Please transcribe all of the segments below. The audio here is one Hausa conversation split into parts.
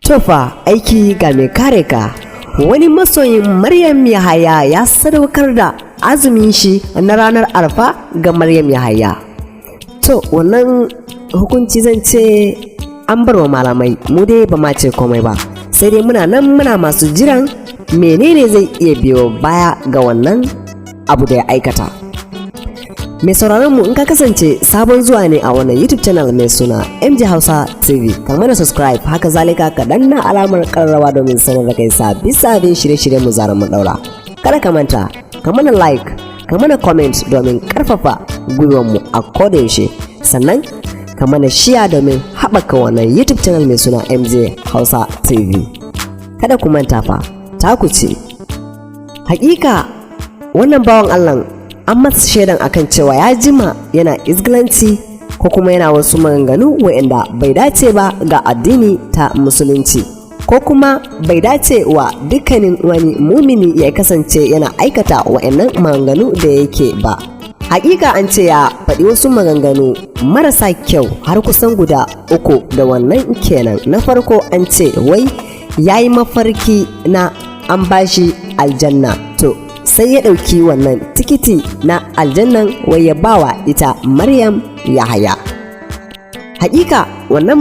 Tofa aiki ga mai kare ka. Wani masoyin Maryam Yahaya ya sadaukar da azumin shi na ranar Arfa ga Maryam Yahaya. To wannan hukunci zan ce an bar wa malamai, mu dai ba ma ce komai ba, sai dai muna nan muna masu jiran menene zai iya biyo baya ga wannan abu da ya aikata. Mai sauraron mu in ka kasance sabon zuwa ne a wannan YouTube channel mai suna MJ Hausa TV, ka mana subscribe, haka zalika ka danna alamar karrawa domin sanar da kai sabbin shirye-shiryen mu zaran mu daura. Kada ka manta ka mana like, ka mana comment domin karfafa gwiwar mu a koda yaushe, sannan ka mana share domin haɓaka wannan YouTube channel mai suna MJ Hausa TV. Kada ku manta fa, taku ce. Hakika wannan bawan Allah an masa shaidan akan cewa ya jima yana izgilanci ko kuma yana wasu maganganu waɗanda bai dace ba ga addini ta musulunci, ko kuma bai dace wa dukkanin wani mumini ya kasance yana aikata waɗannan maganganu da yake ba. Hakika an ce ya faɗi wasu maganganu marasa kyau har kusan guda 3 da wannan kenan. Na farko an ce wai yayi mafarki na an bashi aljanna, to sai ya ɗauki wannan tikiti na aljannan wai ya bawa ita Maryam Yahaya. Hakika wannan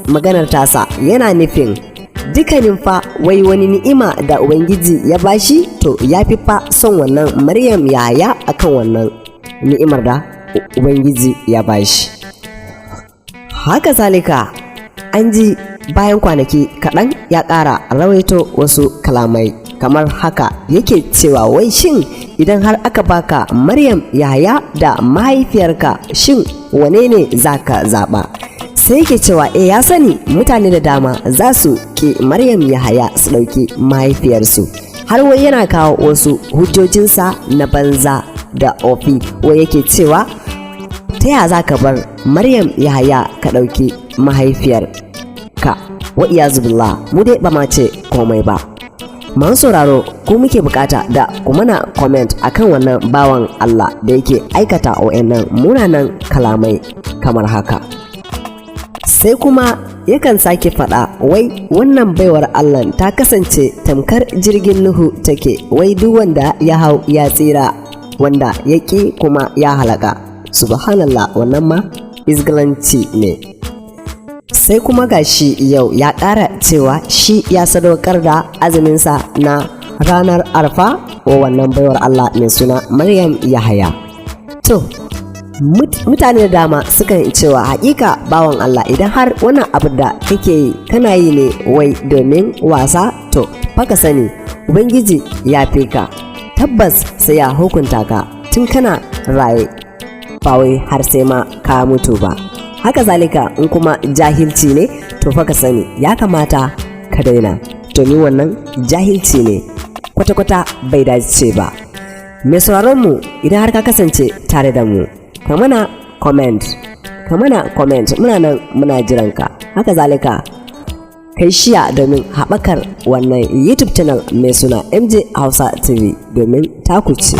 maganar tasa yana nufin dukkanin fa wai wani ni'ima da Ubangiji ya bashi, to ya fi fa son wannan Maryam Yahaya akan wannan ni'imar da Ubangiji ya bashi. Haka zalika an ji bayan kwanaki kaɗan ya ƙara rawaito wasu kalamai kamar haka, yake cewa wai shin idan har aka baka Maryam Yahaya da mahaifiyarka, shin wane ne zaka zaba? Sai yake cewa ya sani mutane da dama za su ki Maryam Yahaya su ɗauki mahaifiyarsu, har wai yana kawo wasu hujjojinsa na banza da ofi, wai yake cewa ta ya za ka bar Maryam Yahaya ka ɗauki mahaifiyarka? Wa iyazu billah, mu dai ba ma ce komai ba. Masu sauraro, ku muke bukata da ku mana comment akan wannan bawan Allah da yake aikata wa'annan munanan kalamai kamar haka. Sai kuma yakan sake faɗa wai wannan baiwar Allah ta kasance tamkar jirgin Nuhu take, wai duk wanda ya hau ya tsira, wanda ya ƙi kuma ya halaka. Subhanallah, wannan ma izgilanci ne. Sai kuma gashi yau ya ƙara cewa shi ya sadaukar da azuminsa na ranar Arfa wa wannan baiwar Allah mai suna Maryam Yahaya. To, mutane da dama sukan cewa hakika bawan Allah, idan har wannan abu da kake yi kana yi ne wai domin wasa, to baka sani Ubangiji ya fi ka, tabbas sai ya hukunta ka tun kana raye, ba wai har sai ma ka mutu ba. Haka zalika in kuma jahilci ne, to fa ka sani ya kamata ka daina, domin wannan jahilci ne kwata-kwata bai dace ba. Mai sauraron mu, idan har ka kasance tare da mu, ka mana comment, muna nan muna jiran ka. Haka zalika kai shiya domin haɓakar wannan YouTube channel mai suna MJ Hausa TV, domin taku ce.